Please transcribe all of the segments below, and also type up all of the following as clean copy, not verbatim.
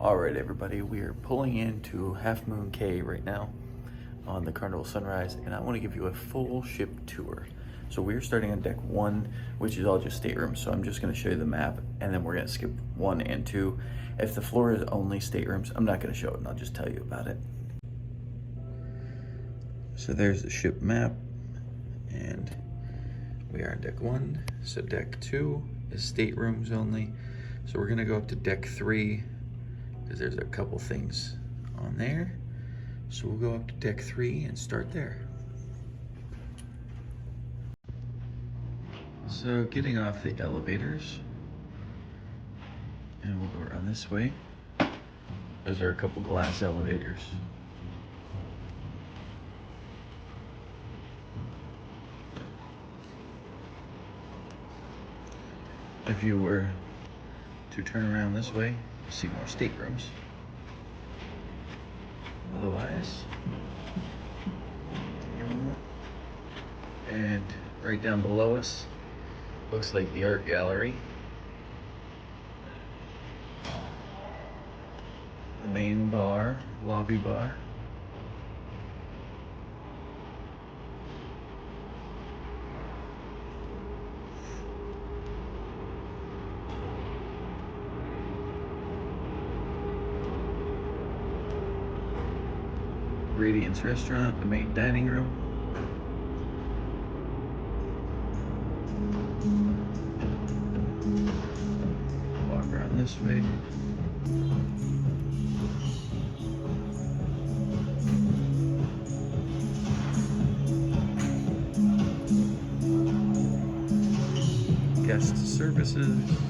All right, everybody, we are pulling into Half Moon Cay right now on the Carnival Sunrise, and I want to give you a full ship tour. So we're starting on deck 1, which is all just staterooms. So I'm just going to show you the map, and then we're going to skip 1 and 2. If the floor is only staterooms, I'm not going to show it, and I'll just tell you about it. So there's the ship map, and we are on deck 1. So deck 2 is staterooms only. So we're going to go up to deck 3. Because there's a couple things on there. So we'll go up to deck 3 and start there. So getting off the elevators, and we'll go around this way. Those are a couple glass elevators. If you were to turn around this way, you'll see more staterooms. Otherwise, and right down below us looks like the art gallery, the main bar, lobby bar. Radiance restaurant, the main dining room. Walk around this way. Guest services.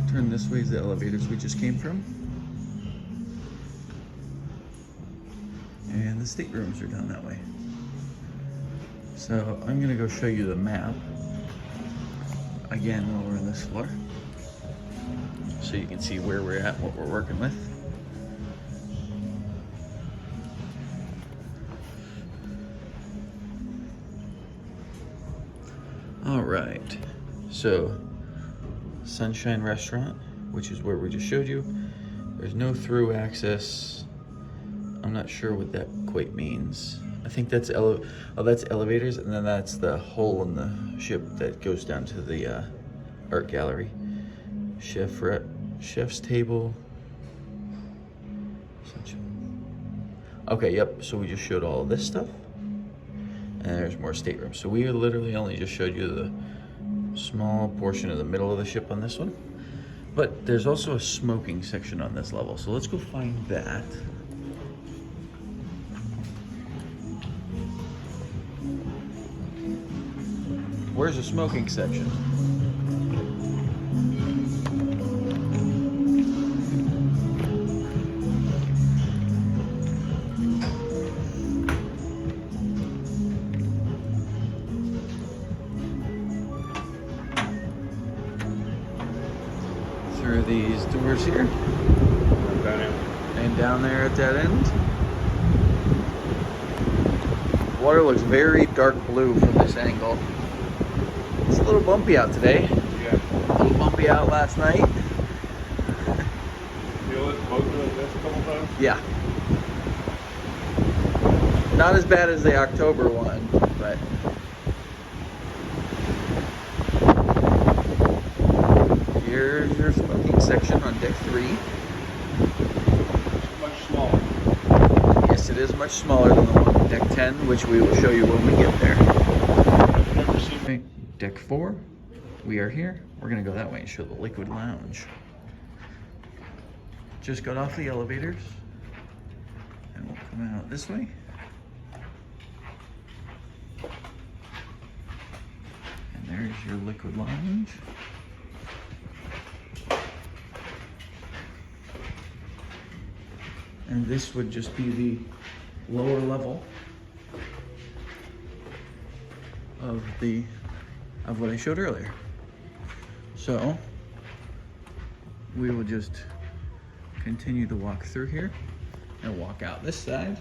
Turn this way is the elevators we just came from. And the staterooms are down that way. So I'm gonna go show you the map again while we're on this floor, so you can see where we're at, what we're working with. All right, so Sunshine Restaurant, which is where we just showed you. There's no through access. I'm not sure what that quite means. I think that's that's elevators, and then that's the hole in the ship that goes down to the art gallery. Chef's table. Okay, yep. So we just showed all of this stuff, and there's more staterooms. So we literally only just showed you the small portion of the middle of the ship on this one, but there's also a smoking section on this level, so let's go find that. Where's the smoking section? Through these doors here, and down there at that end. Water looks very dark blue from this angle. It's a little bumpy out today. Yeah. A little bumpy out last night. Feel it both like this a couple times? Yeah. Not as bad as the October one, but. Here's your smoking section on deck 3. Much smaller. Yes, it is much smaller than the one on deck 10, which we will show you when we get there. I've never seen. Okay, deck 4, we are here. We're gonna go that way and show the liquid lounge. Just got off the elevators, and we'll come out this way. And there's your liquid lounge. And this would just be the lower level of what I showed earlier. So we will just continue to walk through here and walk out this side.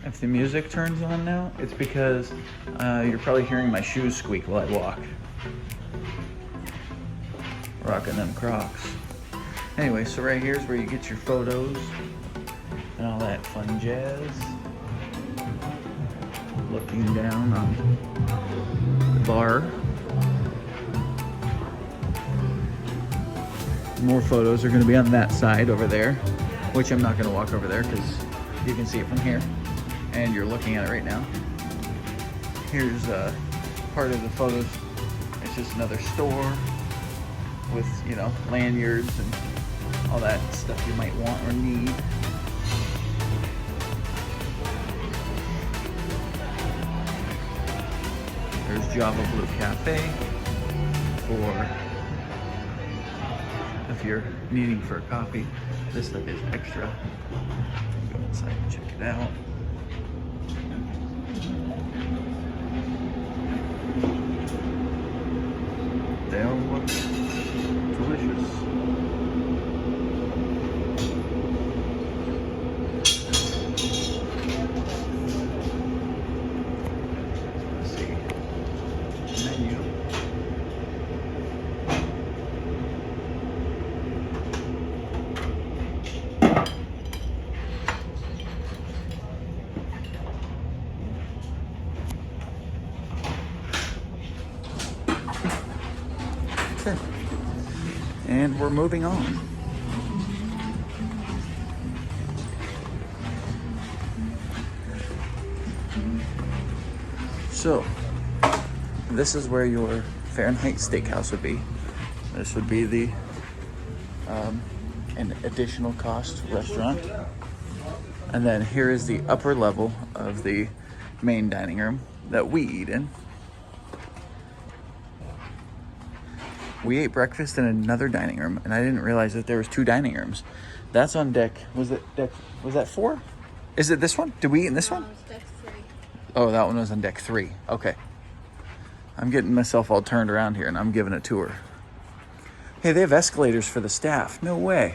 If the music turns on now, it's because you're probably hearing my shoes squeak while I walk. Rocking them Crocs. Anyway, so right here is where you get your photos and all that fun jazz. Looking down on the bar. More photos are going to be on that side over there, which I'm not going to walk over there because you can see it from here and you're looking at it right now. Here's part of the photos. It's just another store with, you know, lanyards and all that stuff you might want or need. There's Java Blue Cafe for if you're needing for a coffee. This stuff is extra. Go inside and check it out. They all look delicious. Let's see. Menu. Okay. And we're moving on. So, this is where your Fahrenheit Steakhouse would be. This would be the an additional cost restaurant. And then here is the upper level of the main dining room that we eat in. We ate breakfast in another dining room, and I didn't realize that there was 2 dining rooms. That's on deck. Was that 4? Is it this one? Did we eat in this one? No, it's deck 3. Oh, that one was on deck 3. Okay. I'm getting myself all turned around here, and I'm giving a tour. Hey, they have escalators for the staff. No way.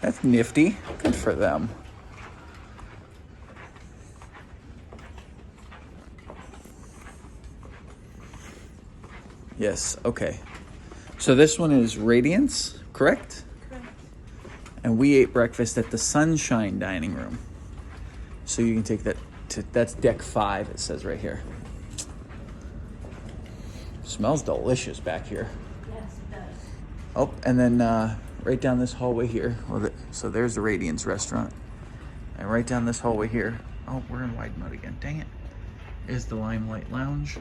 That's nifty. Good for them. Yes, okay. So this one is Radiance, correct? Correct. And we ate breakfast at the Sunshine Dining Room. So you can take that to, that's deck 5, it says right here. Smells delicious back here. Yes, it does. Oh, and then right down this hallway here, so there's the Radiance restaurant. And right down this hallway here, oh, we're in wide mud again, dang it, is the Limelight Lounge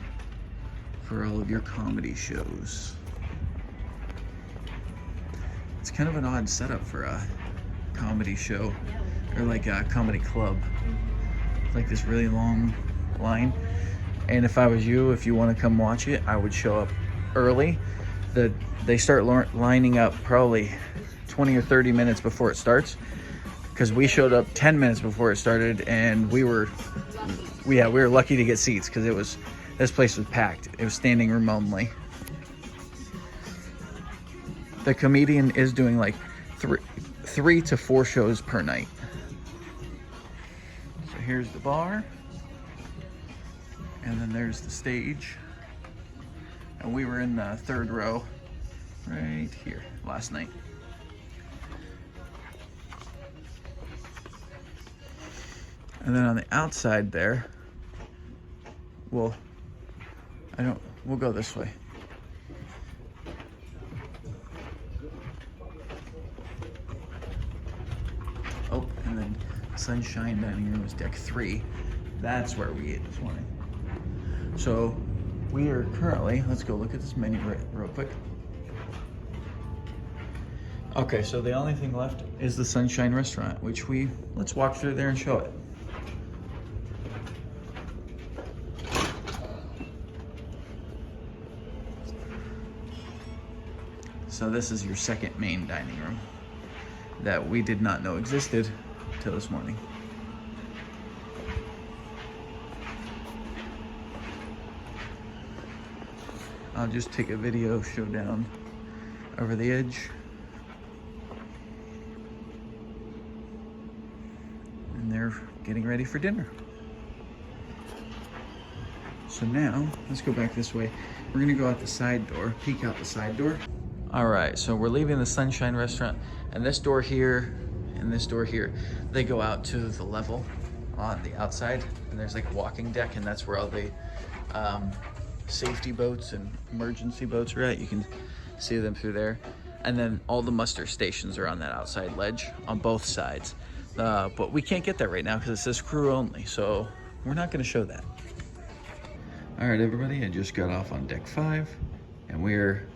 for all of your comedy shows. It's kind of an odd setup for a comedy show, or like a comedy club. It's like this really long line. And if I was you, if you want to come watch it, I would show up early. They start lining up probably 20 or 30 minutes before it starts, because we showed up 10 minutes before it started, and we were lucky to get seats, because this place was packed. It was standing room only. The comedian is doing like 3 to 4 shows per night. So here's the bar. And then there's the stage. And we were in the 3rd row right here last night. And then on the outside there, we'll go this way. Oh, and then Sunshine Dining Room is deck 3. That's where we ate this morning. So we are currently, let's go look at this menu real quick. Okay, so the only thing left is the Sunshine Restaurant, which let's walk through there and show it. So this is your second main dining room that we did not know existed till this morning. I'll just take a video showdown over the edge. And there getting ready for dinner. So now, let's go back this way. We're gonna go out the side door, peek out the side door. All right, so we're leaving the Sunshine Restaurant, and this door here and this door here, they go out to the level on the outside, and there's like a walking deck, and that's where all the safety boats and emergency boats are at. You can see them through there. And then all the muster stations are on that outside ledge on both sides. But we can't get there right now because it says crew only, so we're not gonna show that. All right, everybody, I just got off on deck 5, and we're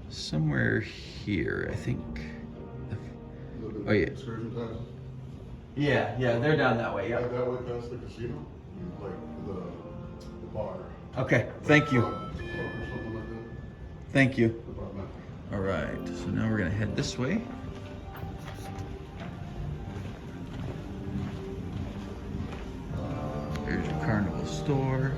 somewhere here, I think. Oh, yeah. Yeah, they're down that way, yeah. Right that way past the casino, like the bar. Okay, thank you. Or something like that. Thank you. The Promenade. All right, so now we're gonna head this way. There's your Carnival store.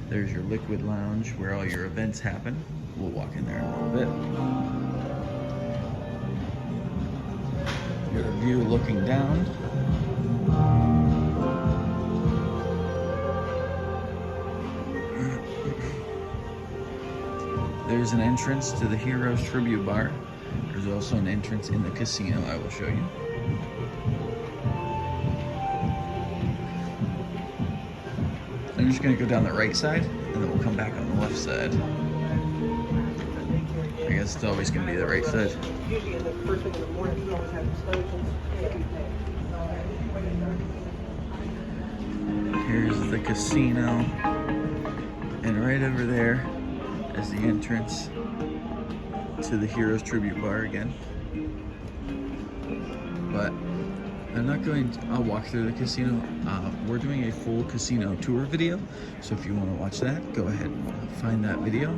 There's your Liquid Lounge where all your events happen. We'll walk in there in a little bit. Got a view looking down. There's an entrance to the Heroes Tribute Bar. There's also an entrance in the casino I will show you. I'm just gonna go down the right side, and then we'll come back on the left side. I guess it's always gonna be the right side. Usually in the first thing in the morning, we always have explosions. Here's the casino, and right over there is the entrance to the Heroes Tribute Bar again. But I'm not going to, I'll walk through the casino. We're doing a full casino tour video, so if you want to watch that, go ahead and find that video.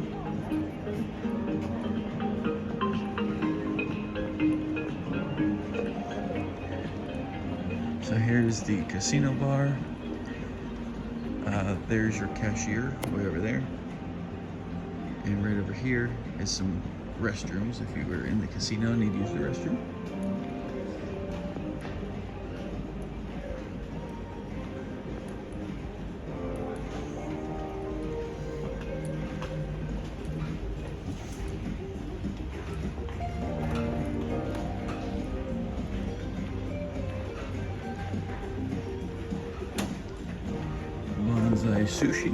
So here's the casino bar. There's your cashier way over there. And right over here is some restrooms if you were in the casino and need to use the restroom. Bonsai sushi.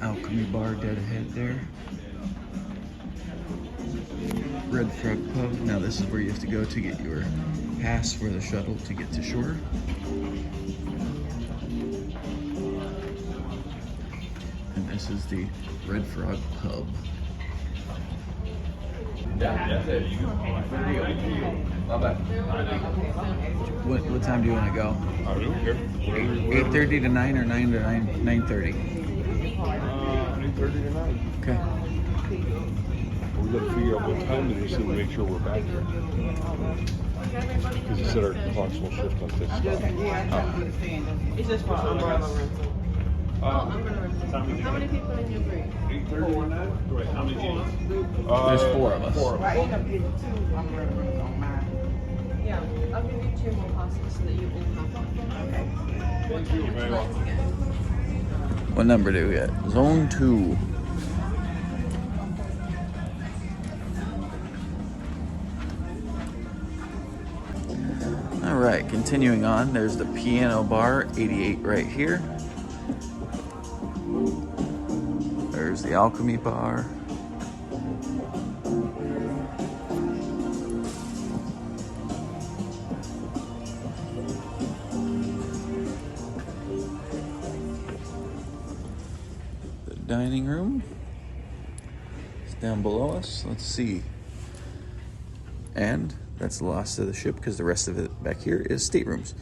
Alchemy bar dead ahead there. Red Frog Pub. Now this is where you have to go to get your pass for the shuttle to get to shore. And this is the Red Frog Pub. Bye-bye. What time do you want to go? I don't care. 8:30 to 9 or 9 to 9:30? 8:30 to 9. Okay. We gotta figure out what time it is so we make sure we're back here. Because you said our clocks will shift on this stuff. It's just for umbrella rental. How many people in your group? 8:30. Right, how many do you need? There's 4 of us. Well, I end up getting 2 umbrella rentals on mine. Yeah, I'll give you 2 more passes so that you all have one. What time would you like to get? What number do we get? Zone 2. All right, continuing on, there's the Piano Bar, 88 right here. There's the Alchemy Bar. The dining room is down below us. Let's see. And that's the last of the ship because the rest of it back here is staterooms.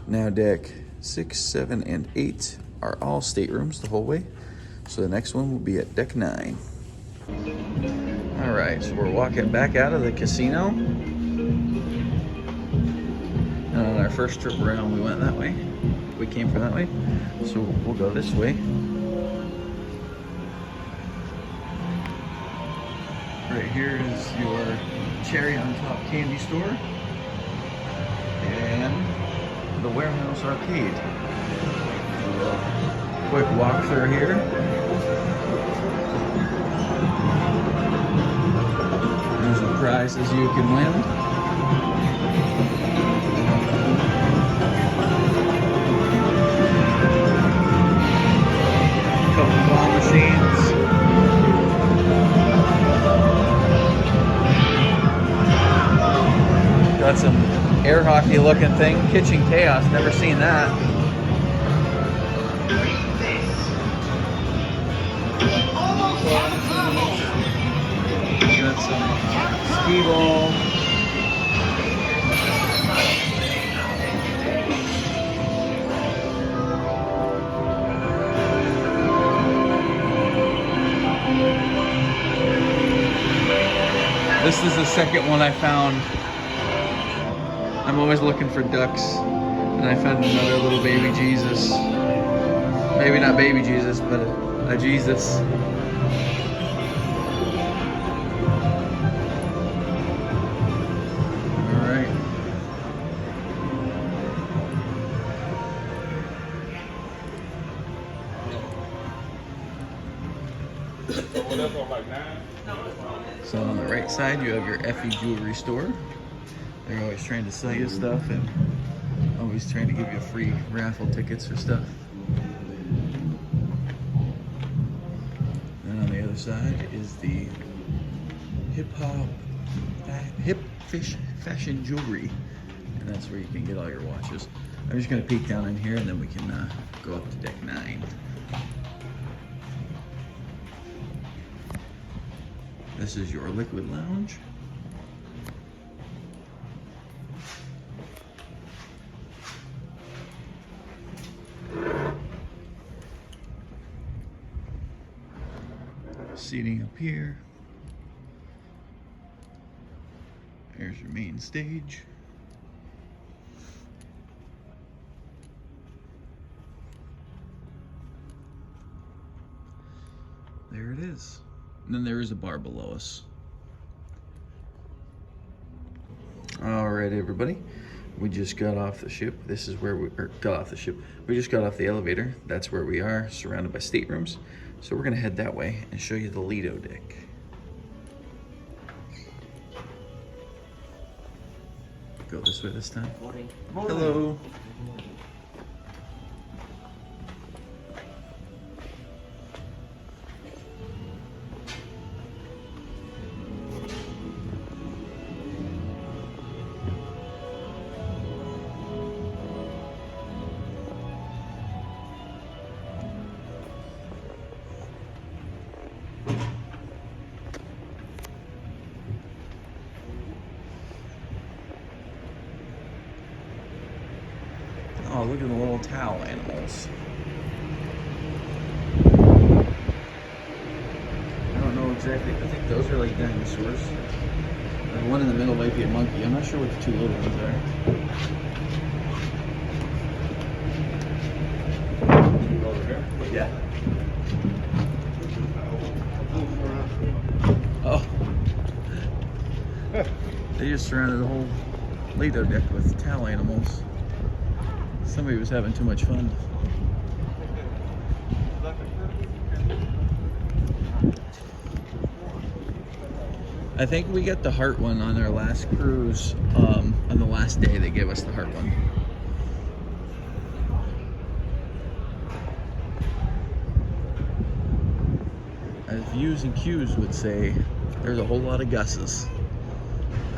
Now deck 6, 7, and 8 are all staterooms the whole way. So the next one will be at deck 9. All right, so we're walking back out of the casino. And on our first trip around, we went that way. We came from that way. So we'll go this way. Right here is your cherry on top candy store and the warehouse arcade. Quick walk through here. There's some prizes you can win. Couple claw machines. Got some air hockey looking thing. Kitchen Chaos, never seen that. Got some skee ball. This is the second one I found. I'm always looking for ducks, and I found another little baby Jesus. Maybe not baby Jesus, but a Jesus. All right. So on the right side, you have your Effie Jewelry Store. They're always trying to sell you stuff and always trying to give you free raffle tickets for stuff. And on the other side is the hip fashion jewelry, and that's where you can get all your watches. I'm just gonna peek down in here and then we can go up to deck 9. This is your liquid lounge. Seating up here. There's your main stage. There it is. And then there is a bar below us. All right, everybody. We just got off the ship. This is where we got off the ship. We just got off the elevator. That's where we are, surrounded by staterooms. So we're gonna head that way and show you the Lido deck. Go this way this time. Morning. Hello. Oh, look at the little towel animals. I don't know exactly. I think those are like dinosaurs. The one in the middle might be a monkey. I'm not sure what the two little ones are. Yeah. Oh. They just surrounded the whole Lido deck with towel animals. Somebody was having too much fun. I think we got the heart one on our last cruise. On the last day they gave us the heart one. As Views and Q's would say, there's a whole lot of Gus's.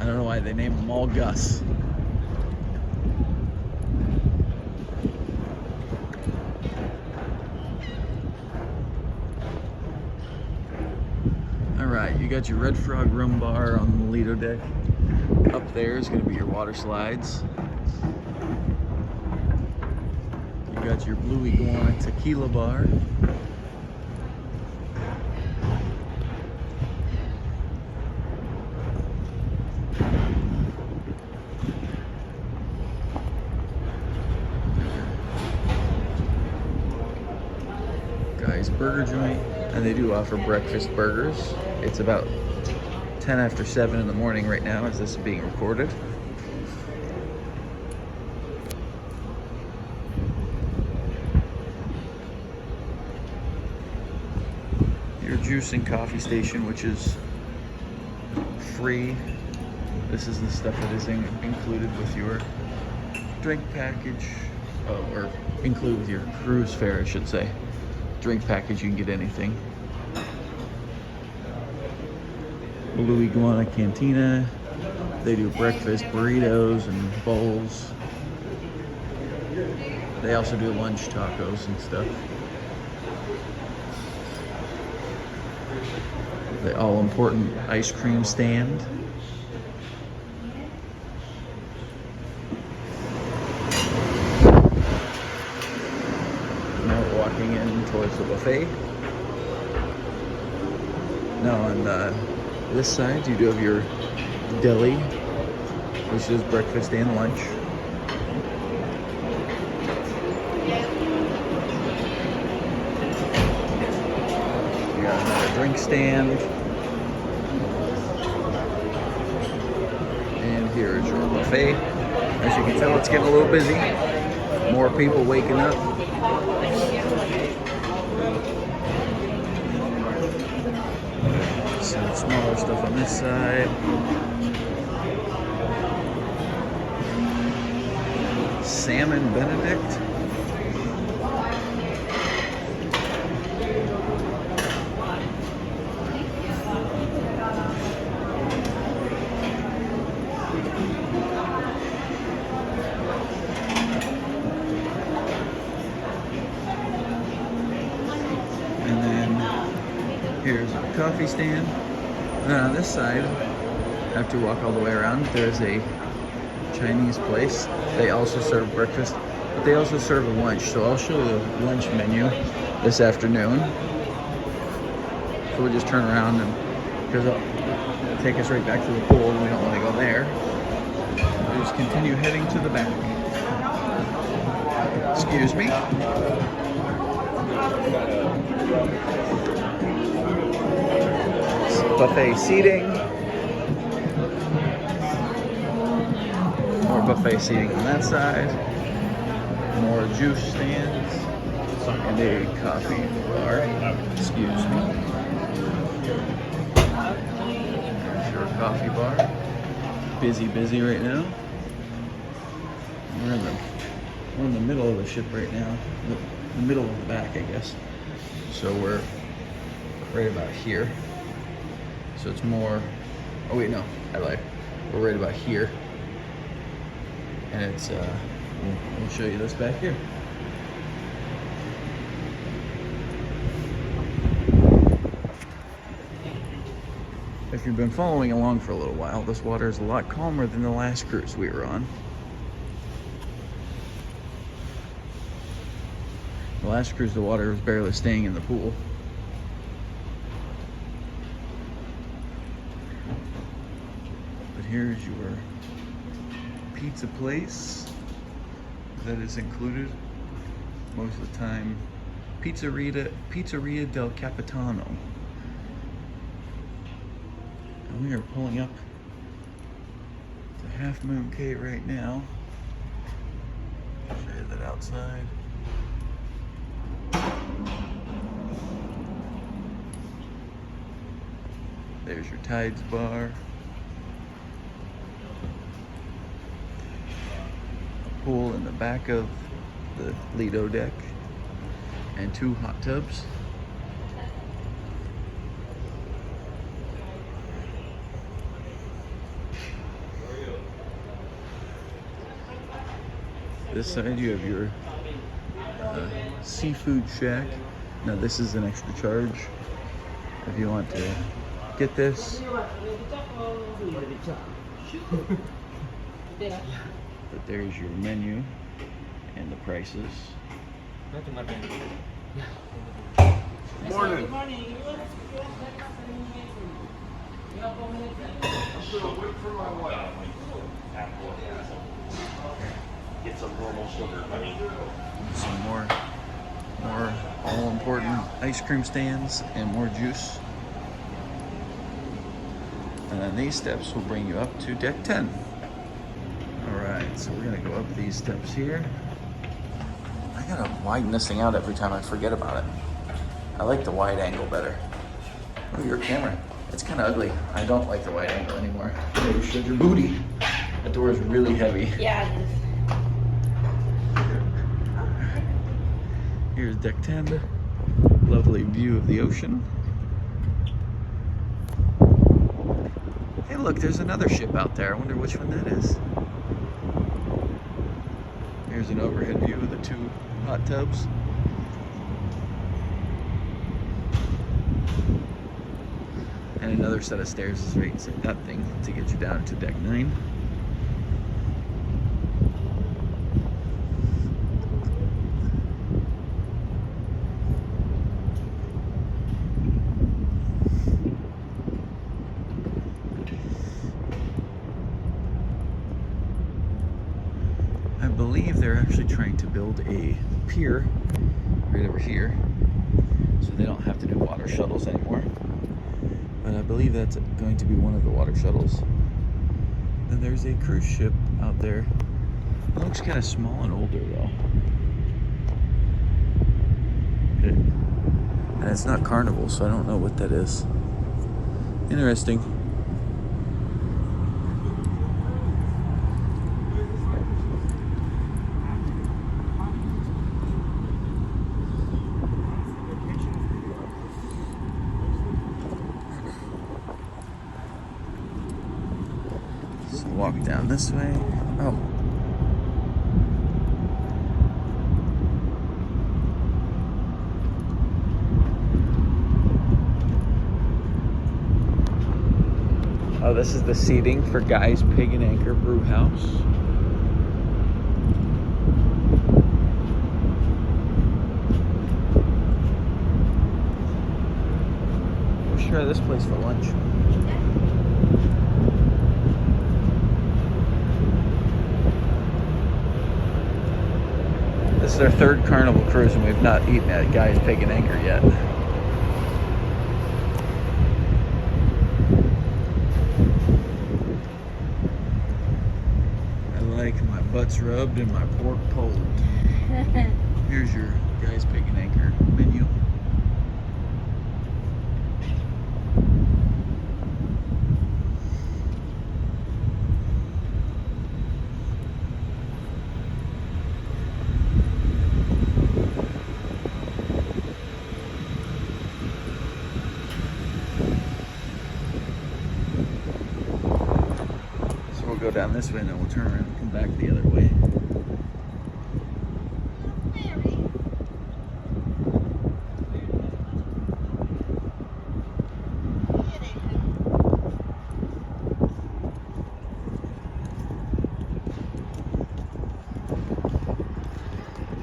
I don't know why they named them all Gus. Alright, you got your Red Frog rum bar on the Lido deck. Up there is going to be your water slides. You got your Blue Iguana tequila bar. Burger joint, and they do offer breakfast burgers. It's about 10 after 7 in the morning right now as this is being recorded. Your juice and coffee station, which is free. This is the stuff that is included with your drink package, or included with your cruise fare, I should say. Drink package, you can get anything. Blue Iguana Cantina. They do breakfast, burritos, and bowls. They also do lunch tacos and stuff. The all-important ice cream stand. Now we're walking in towards the buffet. Now on this side, you do have your deli, which is breakfast and lunch. You got another drink stand. And here's your buffet. As you can tell, it's getting a little busy. More people waking up. Some smaller stuff on this side. Salmon Benedict. And then here's a coffee stand. And then on this side, after you walk all the way around, there's a Chinese place. They also serve breakfast, but they also serve a lunch. So I'll show you the lunch menu this afternoon. So we'll just turn around and, because it'll take us right back to the pool and we don't want to go there. We'll just continue heading to the back. Excuse me. Buffet seating. More buffet seating on that side. More juice stands. And a coffee bar. Excuse me. There's your coffee bar. Busy right now. We're in the middle of the ship right now. The middle of the back, I guess. So we're right about here. So it's more, oh wait, no, I lied. We're right about here. And it's, we'll show you this back here. If you've been following along for a little while, this water is a lot calmer than the last cruise we were on. The last cruise, the water was barely staying in the pool. But here's your pizza place that is included most of the time. Pizzeria del Capitano. And we are pulling up to Half Moon Cay right now. Show you that outside. There's your Tides bar. A pool in the back of the Lido deck. And 2 hot tubs. This side you have your seafood shack. Now this is an extra charge if you want to get this. But there's your menu and the prices. Morning. Get some normal sugar, honey. Some more all-important ice cream stands and more juice. And then these steps will bring you up to deck 10. All right, so we're gonna go up these steps here. I gotta widen this thing out every time I forget about it. I like the wide angle better. Oh, your camera. It's kind of ugly. I don't like the wide angle anymore. Oh, you showed your booty. That door is really heavy. Yeah, it is. Here's deck 10. Lovely view of the ocean. Hey, look, there's another ship out there. I wonder which one that is. Here's an overhead view of the 2 hot tubs. And another set of stairs is right inside that thing to get you down to deck 9. I believe they're actually trying to build a pier right over here so they don't have to do water shuttles anymore. But I believe that's going to be one of the water shuttles. And there's a cruise ship out there. It looks kind of small and older though. Okay. And it's not Carnival, so I don't know what that is. Interesting. Walk down this way. Oh. Oh, this is the seating for Guy's Pig and Anchor Brew House. Let's try this place for lunch. This is our 3rd Carnival cruise and we've not eaten at Guy's Pig and Anchor yet. I like my butts rubbed and my pork pulled. Here's your Guy's Pig and Anchor menu. Go down this way and then we'll turn around and come back the other way.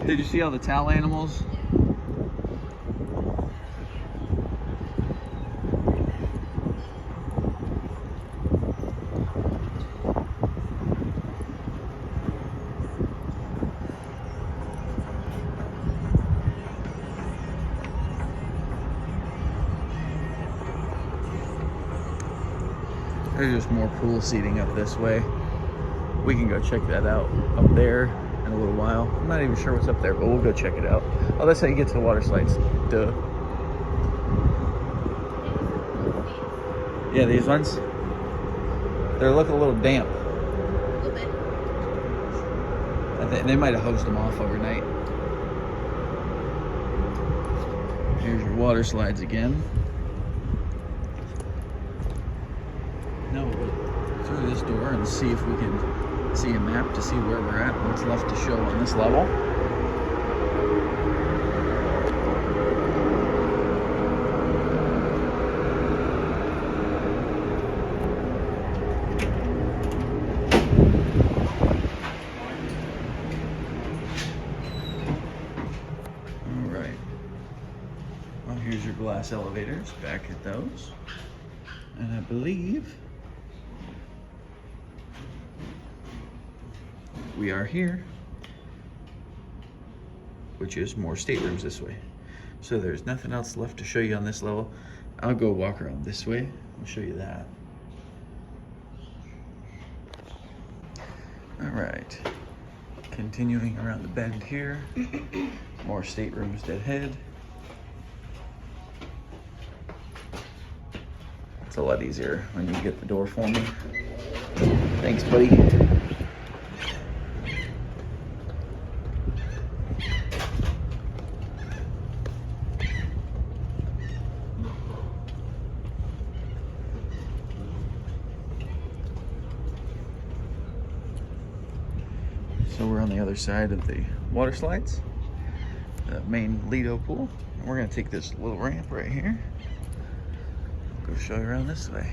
Did you see all the towel animals? There's just more pool seating up this way. We can go check that out up there in a little while. I'm not even sure what's up there, but we'll go check it out. Oh, that's how you get to the water slides. Duh. Yeah, these ones. They look a little damp. A little bit. I think they might have hosed them off overnight. Here's your water slides again. Now we'll go through this door and see if we can see a map to see where we're at and what's left to show on this level. Alright. Well, here's your glass elevators, back at those. And I believe we are here, which is more staterooms this way. So there's nothing else left to show you on this level. I'll go walk around this way. I'll show you that. All right. Continuing around the bend here. More staterooms dead ahead. It's a lot easier when you get the door for me. Thanks, buddy. So we're on the other side of the water slides, the main Lido pool. And we're gonna take this little ramp right here. Go show you around this way.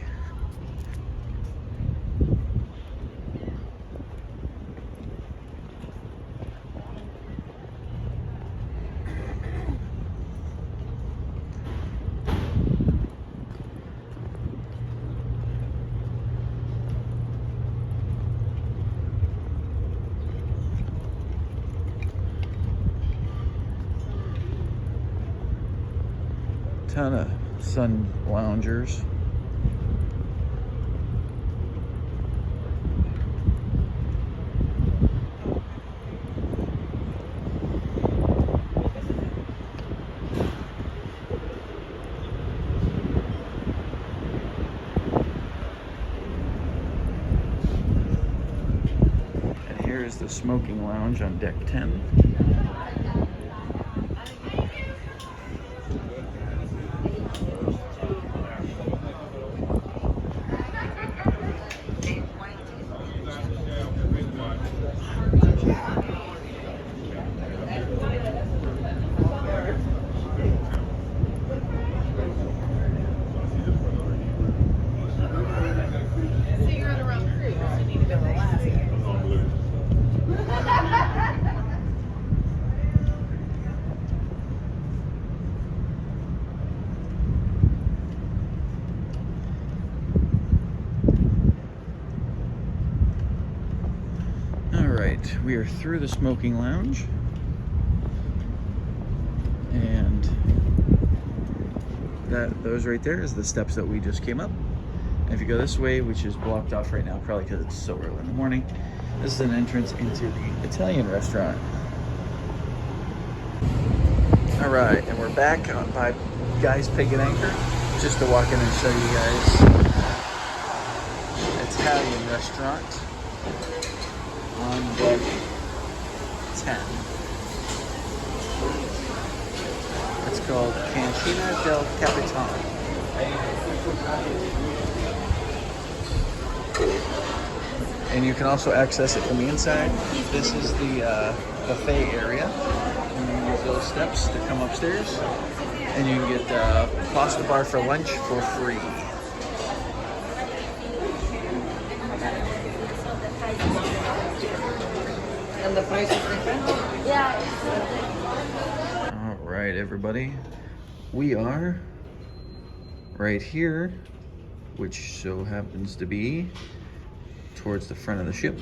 Ton of sun loungers. And here is the smoking lounge on deck 10. Alright, we are through the smoking lounge. And those right there is the steps that we just came up. And if you go this way, which is blocked off right now, probably because it's so early in the morning, this is an entrance into the Italian restaurant. Alright, and we're back by Guy's Pig and Anchor, just to walk in and show you guys Italian restaurant on deck 10. It's called Cantina del Capitan. And you can also access it from the inside. This is the buffet area. And you can use those steps to come upstairs. And you can get pasta bar for lunch for free. And the price is different? All right, everybody. We are right here, which so happens to be towards the front of the ship.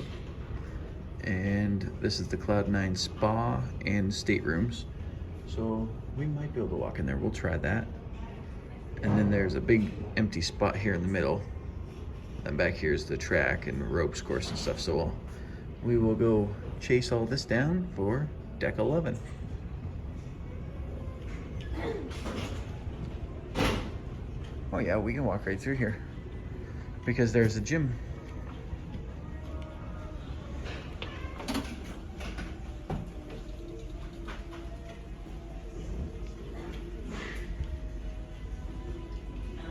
And this is the Cloud9 Spa and staterooms. So we might be able to walk in there. We'll try that. And then there's a big empty spot here in the middle. And back here is the track and ropes course and stuff. So we will go chase all this down for deck 11. Oh yeah, we can walk right through here because there's a gym.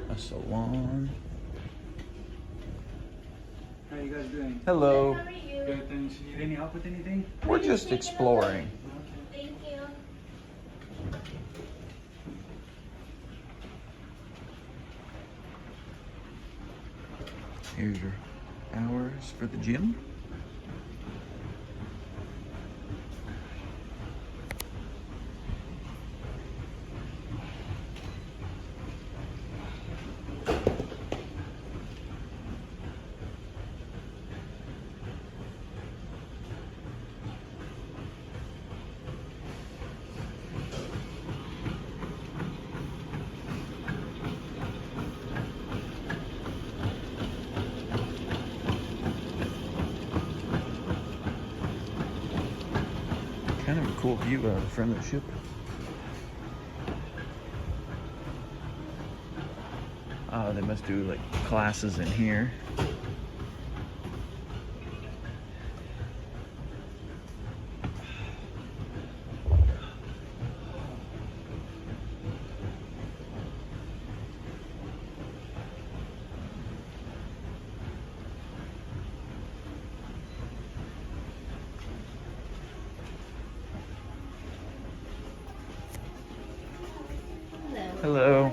A salon. How are you guys doing? Hello. Good, thanks. Need any help with anything? We're just exploring. Thank you. Here's your hours for the gym. Kind of a cool view out of the front of the ship. They must do like classes in here. Hello.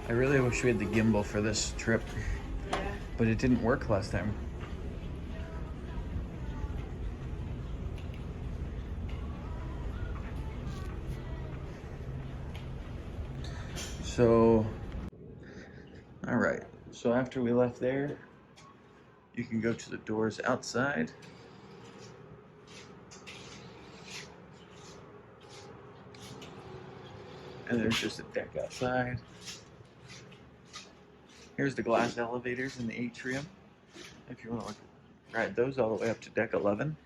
I really wish we had the gimbal for this trip, but it didn't work last time. So, all right. So after we left there, you can go to the doors outside. And there's just a deck outside. Here's the glass elevators in the atrium. If you want to ride those all the way up to deck 11.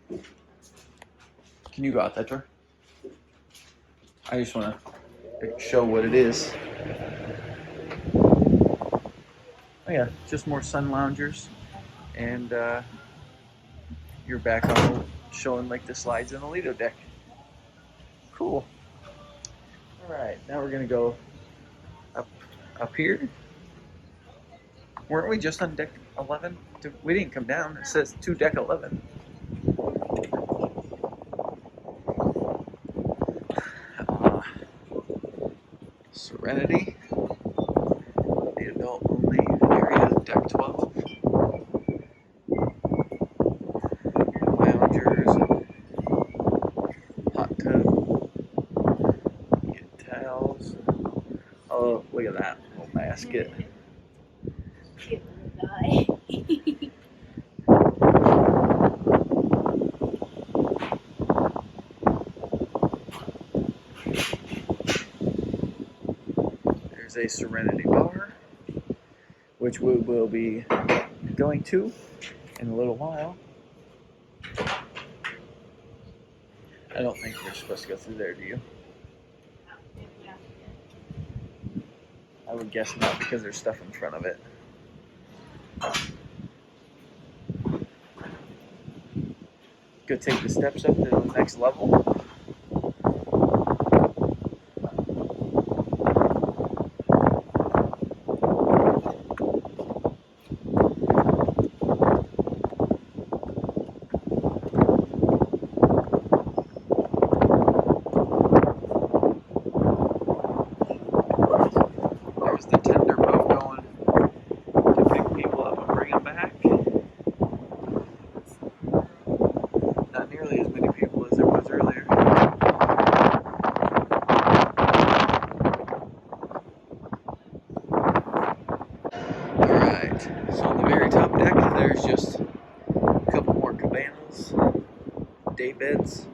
Can you go out that door? I just want to show what it is. Oh yeah, just more sun loungers, and you're back on showing like the slides in the Lido deck. Cool. All right, now we're gonna go up here. Weren't we just on deck 11? We didn't come down. It says to deck 11. Serenity. The adult only area, deck 12. Loungers, hot tub, get towels. Oh, look at that little basket. There's a Serenity bar, which we will be going to in a little while. I don't think we're supposed to go through there, do you? I would guess not, because there's stuff in front of it. Go take the steps up to the next level. There's the tender boat going to pick people up and bring them back. Not nearly as many people as there was earlier. Alright, so on the very top deck there's just a couple more cabanas, day beds.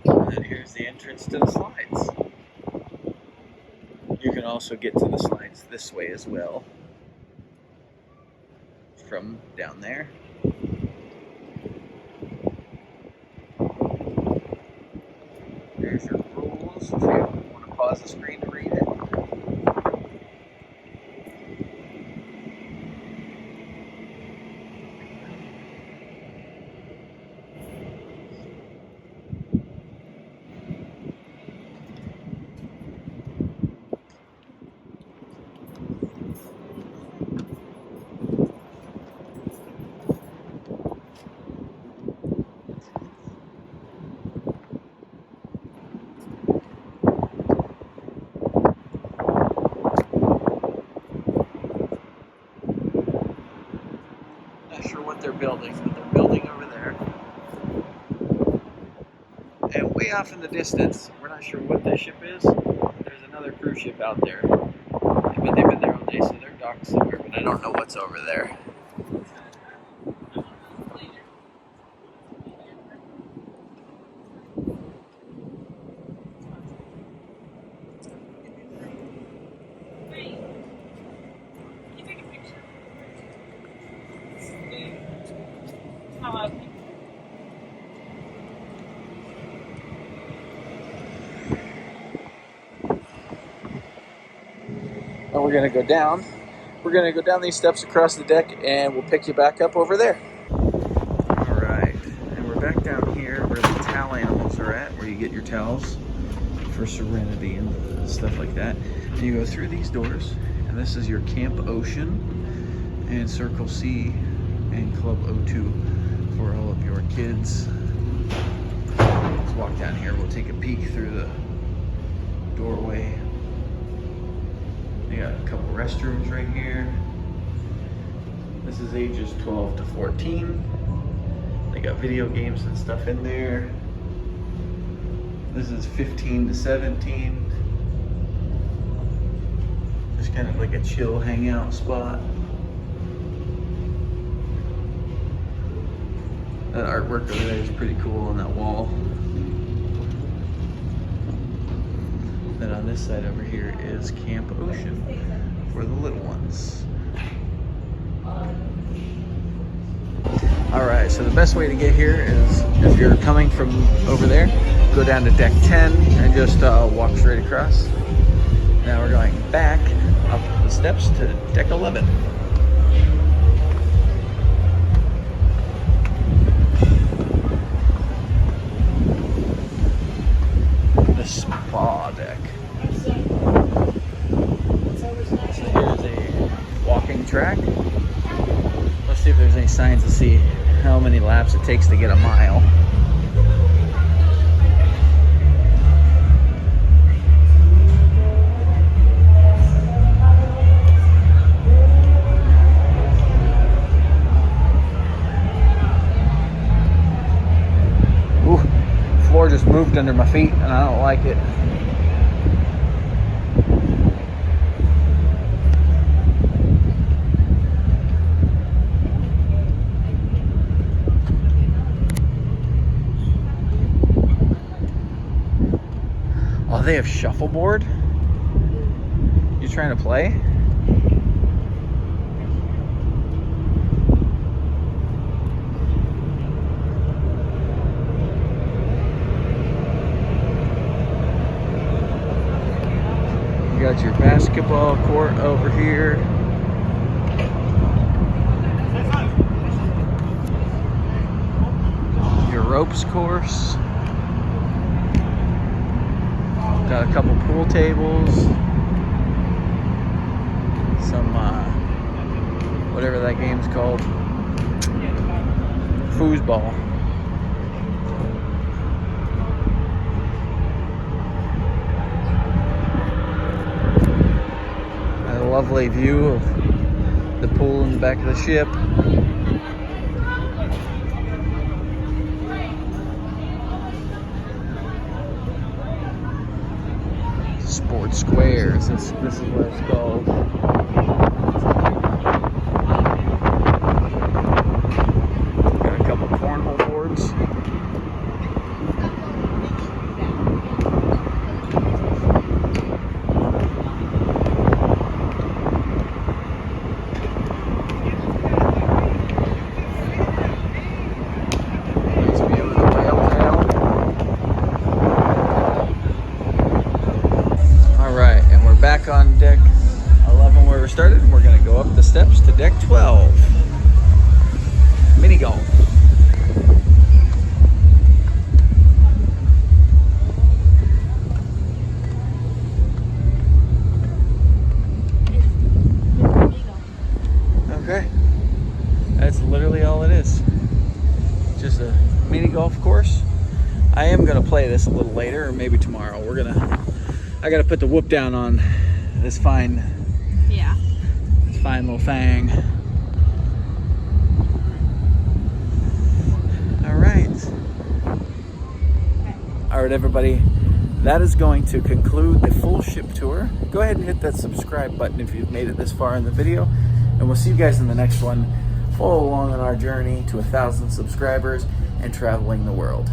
And then here's the entrance to the slides. You can also get to the slides this way as well, from down there. There's your rules if you want to pause the screen to read it. Not sure what they're building, but they're building over there. And way off in the distance, we're not not sure what this ship is. There's another cruise ship out there. But they've been there all day, so they're docked somewhere, but I don't know what's over there. And we're gonna go down. We're gonna go down these steps across the deck, and we'll pick you back up over there. All right, and we're back down here where the towel animals are at, where you get your towels for Serenity and stuff like that. And you go through these doors, and this is your Camp Ocean and Circle C and Club O2 for all of your kids. Let's walk down here. We'll take a peek through the doorway. They got a couple restrooms right here. This is ages 12 to 14. They got video games and stuff in there. This is 15 to 17. Just kind of like a chill hangout spot. That artwork over there is pretty cool on that wall. Then on this side over here is Camp Ocean for the little ones. Alright, so the best way to get here is, if you're coming from over there, go down to deck 10 and just walk straight across. Now we're going back up the steps to deck 11. The spa deck. So here's a walking track. Let's see if there's any signs to see how many laps it takes to get a mile. Ooh, floor just moved under my feet and I don't like it. Oh, they have shuffleboard? You trying to play? You got your basketball court over here. Your ropes course. Got a couple pool tables, some, whatever that game's called, foosball. A lovely view of the pool in the back of the ship. Sports Squares, this is what it's called. Got a couple cornhole boards. Nice view of the whale tail. Alright, and we're back on deck 11 where we started. We're going to go up the steps to deck 12. Mini golf. Okay, that's literally all it is. Just a mini golf course. I am going to play this a little later, or maybe tomorrow. I gotta put the whoop down on this fine little thing. All right, everybody. that is going to conclude the full ship tour. Go ahead and hit that subscribe button if you've made it this far in the video, and we'll see you guys in the next one. Follow along on our journey to 1,000 subscribers and traveling the world.